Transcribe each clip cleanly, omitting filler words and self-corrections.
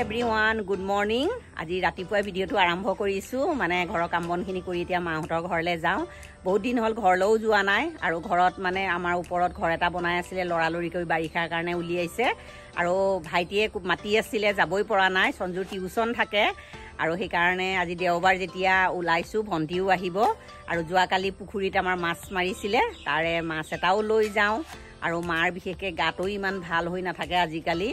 Everyone good morning আজি ৰাতিপুৱা ভিডিঅ'টো আৰম্ভ কৰিছোঁ মানে ঘৰৰ কাম বনখিনি কৰি এতিয়া মাহঁতৰ ঘৰলৈ যাওঁ বহুত দিন হ'ল ঘৰলৈও যোৱা নাই আৰু ঘৰত মানে আমাৰ ওপৰত ঘৰ এটা বনাই আছিলে লৰালৰি কৰি বাৰিষাৰ কাৰণে উলিয়াইছে আৰু ভাইটিয়ে মাতি আছিলে যাবই পৰা নাই সঞ্জুৰ টিউচন থাকে আৰু সেইকাৰণে আজি দেওবাৰ যেতিয়া ওলাইছোঁ ভণ্টিও আহিব আৰু যোৱাকালি পুখুৰীত আমাৰ মাছ মাৰিছিলে তাৰে মাছ এটাও লৈ যাওঁ আৰু মাৰ বিশেষকৈ গাটো ইমান ভাল হৈ নাথাকে আজিকালি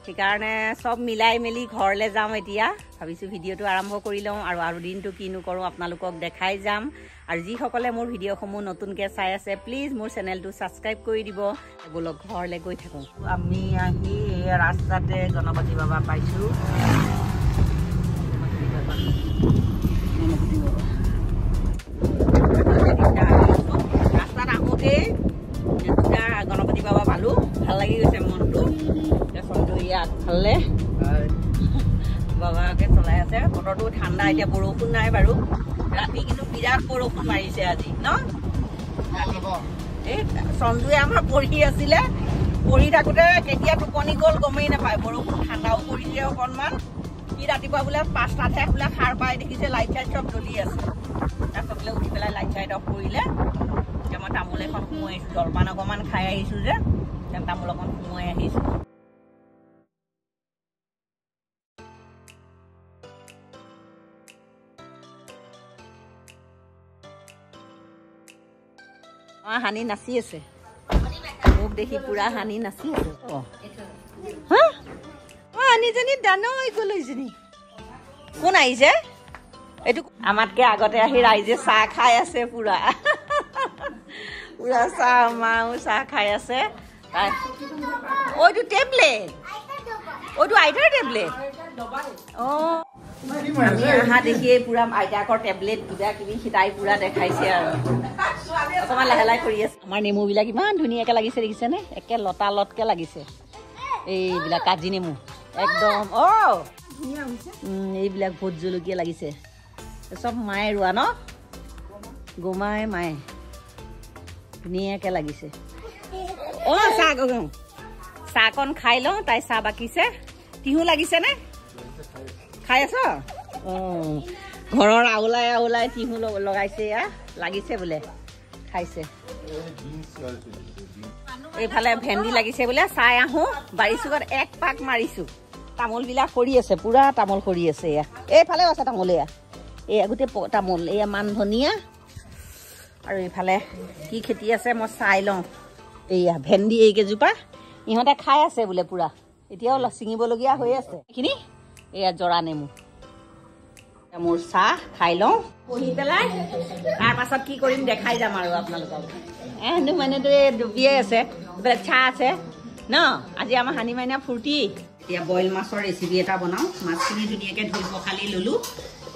সেইকাৰণে সব মিলাই মেলি ঘৰলৈ যাম এতিয়া ভাবিছোঁ ভিডিঅ'টো আৰম্ভ কৰি লওঁ আৰু দিনটো কিনো কৰোঁ আপোনালোকক দেখাই যাম আৰু যিসকলে মোৰ ভিডিঅ'সমূহ নতুনকৈ চাই আছে প্লিজ মোৰ চেনেলটো ছাবস্ক্ৰাইব কৰি দিব বলক ঘৰলৈ গৈ থাকোঁ আমি আহি ৰাস্তাতে গণপতি বাবা পাইছোঁ ৰাস্তাত আহোঁতেই গণপতি বাবা পালোঁ ভাল লাগি গৈছে মনটো আগফালে বাবাকে চলাই আছে বতৰটো ঠাণ্ডা এতিয়া বৰষুণ নাই বাৰু ৰাতি কিন্তু বিৰাট বৰষুণ মাৰিছে আজি ন এই সঞ্জুৱে আমাৰ পঢ়ি আছিলে পঢ়ি থাকোঁতে কেতিয়া টোপনি গ'ল গমেই নাপায় বৰষুণ ঠাণ্ডাও পৰিছে অকণমান সি ৰাতিপুৱা বোলে 5টাতহে বোলে সাৰ পাই দেখিছে লাইট চাইট চব জ্বলি আছে তাৰপিছত বোলে উঠি পেলাই লাইট চাইট অফ কৰিলে এতিয়া মই তামোল এখন সোমোৱাই আহিছোঁ জলপান অকণমান খাই আহিছোঁ যে তামোল অকণ সোমোৱাই আহিছোঁ হানি নাচি আছে মোক দেখি পুৰা হানি নাচি আছে হানিজনী দানো হৈ গ'ল এইজনী কোন আহিছে এইটো আমাতকে আগতে আহি ৰাইজে চাহ খাই আছে পুৰা পুৰা চাহ মাও চাহ খাই আছে এইটো টেবলেট এইটো আইতাৰ টেবলেট অহা দেখিয়ে পুৰা আইতাকৰ টেবলেট কিবা কিবি সিতাই পুৰা দেখাইছে আৰু অকণমান লাহে লাহে কৰি আছে আমাৰ নেমুবিলাক ইমান ধুনীয়াকৈ লাগিছে দেখিছেনে একে লতা লতকৈ লাগিছে এইবিলাক কাজি নেমু একদম এইবিলাক ভোট জলকীয়া লাগিছে চব মায়ে ৰোৱা ন গোমাই মায়ে ধুনীয়াকৈ লাগিছে চাহকণ খাই লওঁ তাই চাহ বাকিছে তিহু লাগিছেনে খাই আছ ঘৰৰ আওলাই আওলাই তিহু লগাইছে এয়া লাগিছে বোলে খাইছে এইফালে ভেন্দি লাগিছে বোলে চাই আহোঁ বাৰী চুকত এক পাক মাৰিছোঁ তামোলবিলাক সৰি আছে পুৰা তামোল সৰি আছে এয়া এইফালেও আছে তামোল এয়া এয়া গোটেই তামোল এয়া মান ধনিয়া আৰু এইফালে কি খেতি আছে মই চাই লওঁ এয়া ভেন্দি এইকেইজোপা ইহঁতে খাই আছে বোলে পুৰা এতিয়াও ছিঙিবলগীয়া হৈ আছে এইখিনি এয়া জৰা নেমু মোৰ চাহ খাই লওঁ পঢ়ি পেলাই তাৰ পাছত কি কৰিম দেখাই যাম আৰু আপোনালোকক মানুহটো ডুবিয়ে আছে চাহ আছে ন আজি আমাৰ হানি মাইনা ফূৰ্তি এতিয়া বইল মাছৰ ৰেচিপি এটা বনাওঁ মাছখিনি ধুনীয়াকৈ ধুই পখালি ল'লোঁ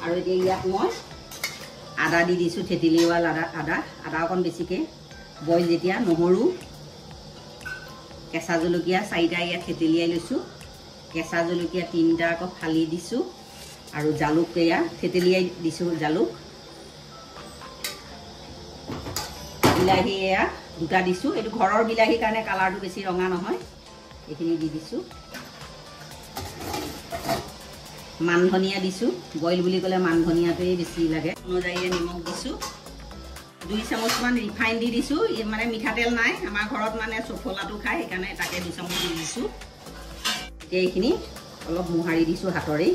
আৰু এতিয়া ইয়াত মই আদা দি দিছোঁ থেতেলিওৱাল আদা অকণ বেছিকৈ বইল যেতিয়া নহৰু কেঁচা জলকীয়া 4টা ইয়াত থেতেলিয়াই লৈছোঁ কেঁচা জলকীয়া 3টা আকৌ ফালি দিছোঁ আৰু জালুক এয়া থেতেলিয়াই দিছোঁ জালুক বিলাহী এয়া 2টা দিছোঁ এইটো ঘৰৰ বিলাহীৰ কাৰণে কালাৰটো বেছি ৰঙা নহয় এইখিনি দি দিছোঁ মান ধনিয়া দিছোঁ বইল বুলি ক'লে মান ধনিয়াটোৱেই বেছি লাগে অনুযায়ী নিমখ দিছোঁ 2 চামুচমান ৰিফাইন দি দিছোঁ মানে মিঠাতেল নাই আমাৰ ঘৰত মানে চফলাটো খায় সেইকাৰণে তাকে 2 চামুচ দি দিছোঁ এতিয়া এইখিনি অলপ মোহাৰি দিছোঁ হাতৰে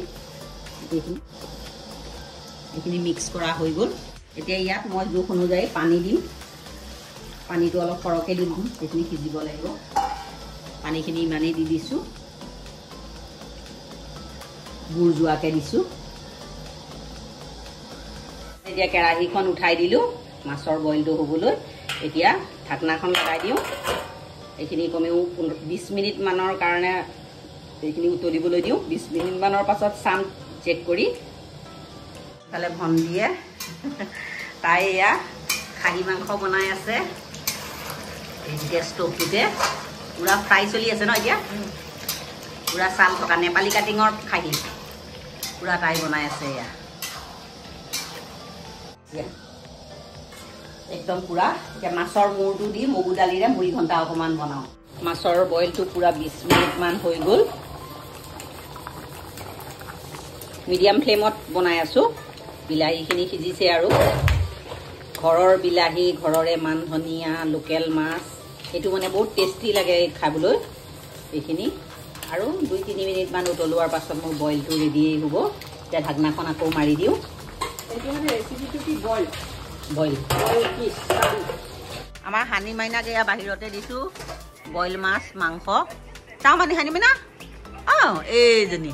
এইখিনি মিক্স কৰা হৈ গ'ল এতিয়া ইয়াত মই জোখ অনুযায়ী পানী দিম পানীটো অলপ সৰহকৈ দি দিম এইখিনি সিজিব লাগিব পানীখিনি ইমানেই দি দিছোঁ গুড় যোৱাকৈ দিছোঁ এতিয়া কেৰাহীখন উঠাই দিলোঁ মাছৰ বইলটো হ'বলৈ এতিয়া ঢাকনাখন লগাই দিওঁ এইখিনি কমেও 20 মিনিটমানৰ কাৰণে এইখিনি উতলিবলৈ দিওঁ 20 মিনিটমানৰ পাছত চাম চেক কৰি তালে ভণ্টিয়ে তাই এয়া খাহী মাংস বনাই আছে এই গেছ ষ্টভটোতে পুৰা ফ্ৰাই চলি আছে ন এতিয়া পুৰা চাল থকা নেপালী কাটিঙৰ খাহী পুৰা তাই বনাই আছে এয়া একদম পুৰা এতিয়া মাছৰ মূৰটো দি মগু দালিৰে মুড়ি ঘণ্টা অকণমান বনাওঁ মাছৰ বইলটো পুৰা 20 মিনিটমান হৈ গ'ল মিডিয়াম ফ্লেমত বনাই আছোঁ। বিলাহীখিনি সিজিছে আৰু ঘৰৰ বিলাহী, ঘৰৰে মান ধনিয়া, লোকেল মাছ, এইটো মানে বহুত টেষ্টি লাগে খাবলৈ। এইখিনি আৰু 2-3 মিনিটমান উতলোৱাৰ পাছত মোৰ বইলটো ৰেডিয়েই হ'ব। এতিয়া ঢাকনাখন আকৌ মাৰি দিওঁ। এইটো মানে ৰেচিপিটো কি বইল বইল কি আমাৰ হানি মাইনাক এয়া বাহিৰতে দিছোঁ বইল মাছ মাংস। চাওঁ মানে হানি মাইনা অঁ এইজনী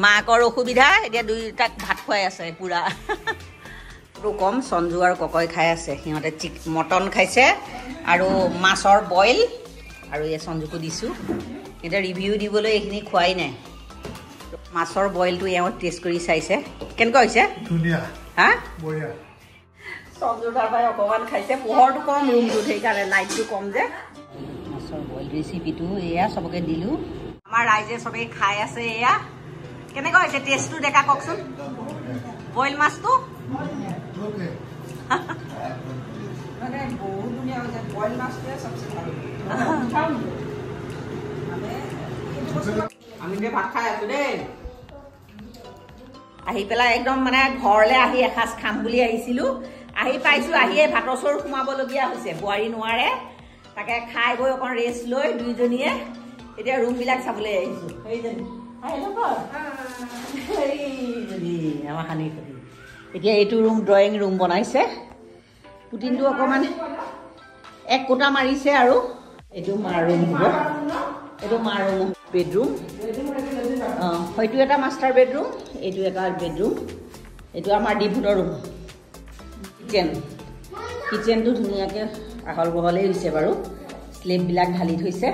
মাকৰ অসুবিধা, এতিয়া দুয়োটাক ভাত খুৱাই আছে পূৰা। কম সঞ্জু আৰু ককই খাই আছে, সিহঁতে মটন খাইছে আৰু মাছৰ বইল, আৰু এই সঞ্জুকো দিছোঁ। এতিয়া ৰিভিউ দিবলৈ এইখিনি খোৱাই নাই। মাছৰ বইলটো এওঁ টেষ্ট কৰি চাইছে, কেনেকুৱা হৈছে? ধুনীয়া, হা বঢ়িয়া। সঞ্জুৰ তাৰ পৰাই অকণমান খাইছে, পোহৰটো কম ৰুমটোত, সেইকাৰণে লাইটটো কম যে। মাছৰ বইল ৰেচিপিটো এয়া চবকে দিলোঁ। আমাৰ ৰাইজে চবেই খাই আছে। এয়া কেনেকুৱা হৈছে টেষ্টটো দেখা কওকচোন, বইল মাছটো? মানে বহুত ধুনীয়া হৈছে। বইল মাছটোৱে চবচে ভাল। আমি ভাত খাই আছো দেই। আহি পেলাই একদম মানে ঘৰলৈ আহি এসাঁজ খাম বুলি আহিছিলোঁ, আহি পাইছোঁ, আহিয়ে ভাতৰ চৰু সোমাবলগীয়া হৈছে। বোৱাৰী নোৱাৰে, তাকে খাই বৈ অকণ ৰেষ্ট লৈ দুইজনীয়ে এতিয়া ৰুমবিলাক চাবলৈ আহিছোঁ। সেইজনী আমাৰ সানি সতি এতিয়া এইটো ৰুম ড্ৰয়িং ৰুম বনাইছে। পুটিনটো অকণমান এক কোটা মাৰিছে আৰু এইটো মাৰ ৰুম হ'ব। এইটো মাৰ ৰুম, বেডৰুম। অঁ, হয়তো এটা মাষ্টাৰ বেডৰুম, এইটো এটা বেডৰুম। এইটো আমাৰ ডিভুটৰ ৰুম। কিটচেনটো ধুনীয়াকৈ আহল বহলেই হৈছে বাৰু। স্লেববিলাক ঢালি থৈছে,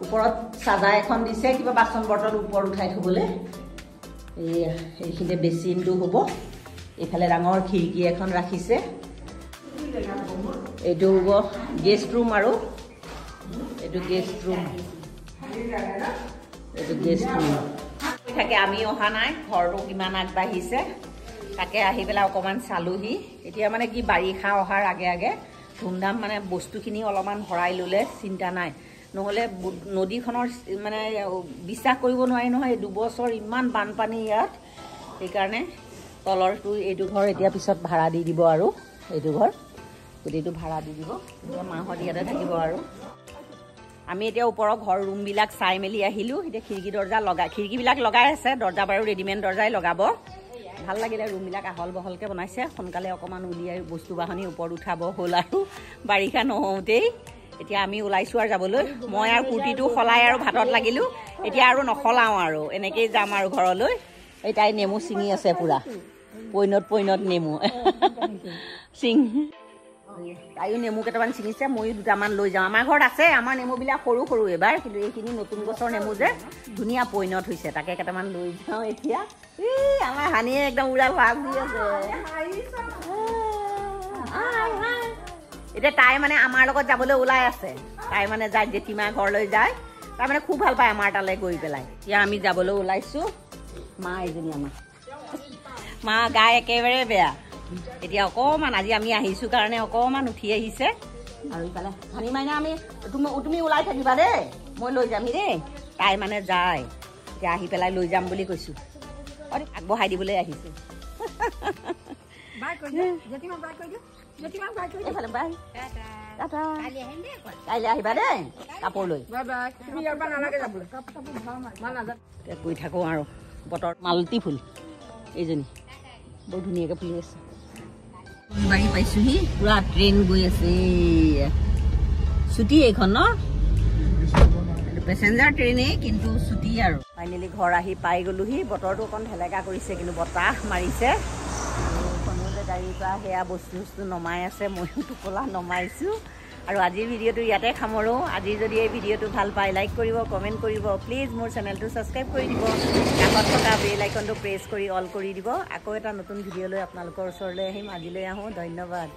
ওপৰত চাজা এখন দিছে কিবা বাচন বৰ্তন ওপৰত উঠাই থ'বলৈ। এইখিনিতে বেচিনটো হ'ব। এইফালে ডাঙৰ খিৰিকী এখন ৰাখিছে। এইটো হ'ব গেষ্ট ৰুম, আৰু এইটো গেষ্ট ৰুম, এইটো গেষ্ট ৰুম থাকে। আমি অহা নাই, ঘৰটো কিমান আগবাঢ়িছে তাকে আহি পেলাই অকণমান চালোহি। এতিয়া মানে কি বাৰিষা অহাৰ আগে আগে ধুমধাম মানে বস্তুখিনি অলপমান ভৰাই ল'লে চিন্তা নাই, নহ'লে নদীখনৰ মানে বিশ্বাস কৰিব নোৱাৰি নহয়, 2 বছৰ ইমান বানপানী ইয়াত। সেইকাৰণে তলৰটো এইটো ঘৰ এতিয়া পিছত ভাড়া দি দিব, আৰু এইটো ঘৰ গোটেইটো ভাড়া দি দিব। এতিয়া মাহঁত ইয়াতে থাকিব। আৰু আমি এতিয়া ওপৰৰ ঘৰ ৰুমবিলাক চাই মেলি আহিলোঁ। এতিয়া খিৰিকীবিলাক লগাই আছে, দৰ্জা বাৰু ৰেডিমেড দৰ্জাই লগাব। ভাল লাগিলে, ৰুমবিলাক আহল বহলকৈ বনাইছে। সোনকালে অকণমান উলিয়াই বস্তু বাহনি ওপৰত উঠাব হ'ল, আৰু বাৰিষা নহওঁতেই। এতিয়া আমি ওলাইছোঁ আৰু যাবলৈ। মই আৰু কুৰ্তিটো সলাই আৰু ভাতত লাগিলোঁ। এতিয়া আৰু নসলাওঁ, আৰু এনেকেই যাম আৰু ঘৰলৈ। এই তাই নেমু ছিঙি আছে পূৰা, পৈণত নেমু চিং। তাইও নেমু কেইটামান ছিঙিছে, ময়ো 2টামান লৈ যাওঁ। আমাৰ ঘৰত আছে, আমাৰ নেমুবিলাক সৰু সৰু এইবাৰ, কিন্তু এইখিনি নতুন গছৰ নেমু যে ধুনীয়া পৈণত হৈছে, তাকে কেইটামান লৈ যাওঁ এতিয়া। আমাৰ হানিয়ে একদম উৰা ভাগ দি আছে। এতিয়া তাই মানে আমাৰ লগত যাবলৈ ওলাই আছে। তাই মানে যায় জেঠীমা ঘৰলৈ যায়, তাই মানে খুব ভাল পায় আমাৰ তালৈ গৈ পেলাই। এতিয়া আমি যাবলৈ ওলাইছোঁ। মা এইজনী আমাৰ মা গা একেবাৰে বেয়া। এতিয়া অকণমান আজি আমি আহিছোঁ কাৰণে অকণমান উঠি আহিছে। আৰু ইফালে হানি মাইনা তুমি ওলাই থাকিবা দেই, মই লৈ যামহি দেই। তাই মানে যায়, এতিয়া আহি পেলাই লৈ যাম বুলি কৈছোঁ। আগবঢ়াই দিবলৈ আহিছোঁ। এইফালে বাই, কাইলৈ আহিবা দেই কাপোৰ লৈ। গৈ থাকোঁ আৰু বতৰ মালতী ফুল এইজনী বৰ ধুনীয়াকৈ ফুলি আছে। বাঢ়ি পাইছোঁহি, পুৰা ট্ৰেইন গৈ আছে। ছুটি এইখন ন, পেচেঞ্জাৰ ট্ৰেইনেই, কিন্তু ছুটি আৰু। ফাইনেলি ঘৰ আহি পাই গ'লোহি। বতৰটো অকণ ঢেলেকা কৰিছে, কিন্তু বতাহ মাৰিছে। যে গাড়ীৰ পৰা সেয়া বস্তু নমাই আছে, ময়ো টোপোলা নমাইছোঁ। আৰু আজিৰ ভিডিঅ'টো ইয়াতে সামৰোঁ। আজি যদি এই ভিডিঅ'টো ভাল পায়, লাইক কৰিব, কমেণ্ট কৰিব। প্লিজ মোৰ চেনেলটো ছাবস্ক্ৰাইব কৰি দিব, কাষত থকা বেল আইকনটো প্ৰেছ কৰি অল কৰি দিব। আকৌ এটা নতুন ভিডিঅ' লৈ আপোনালোকৰ ওচৰলৈ আহিম। আজিলৈ আহোঁ, ধন্যবাদ।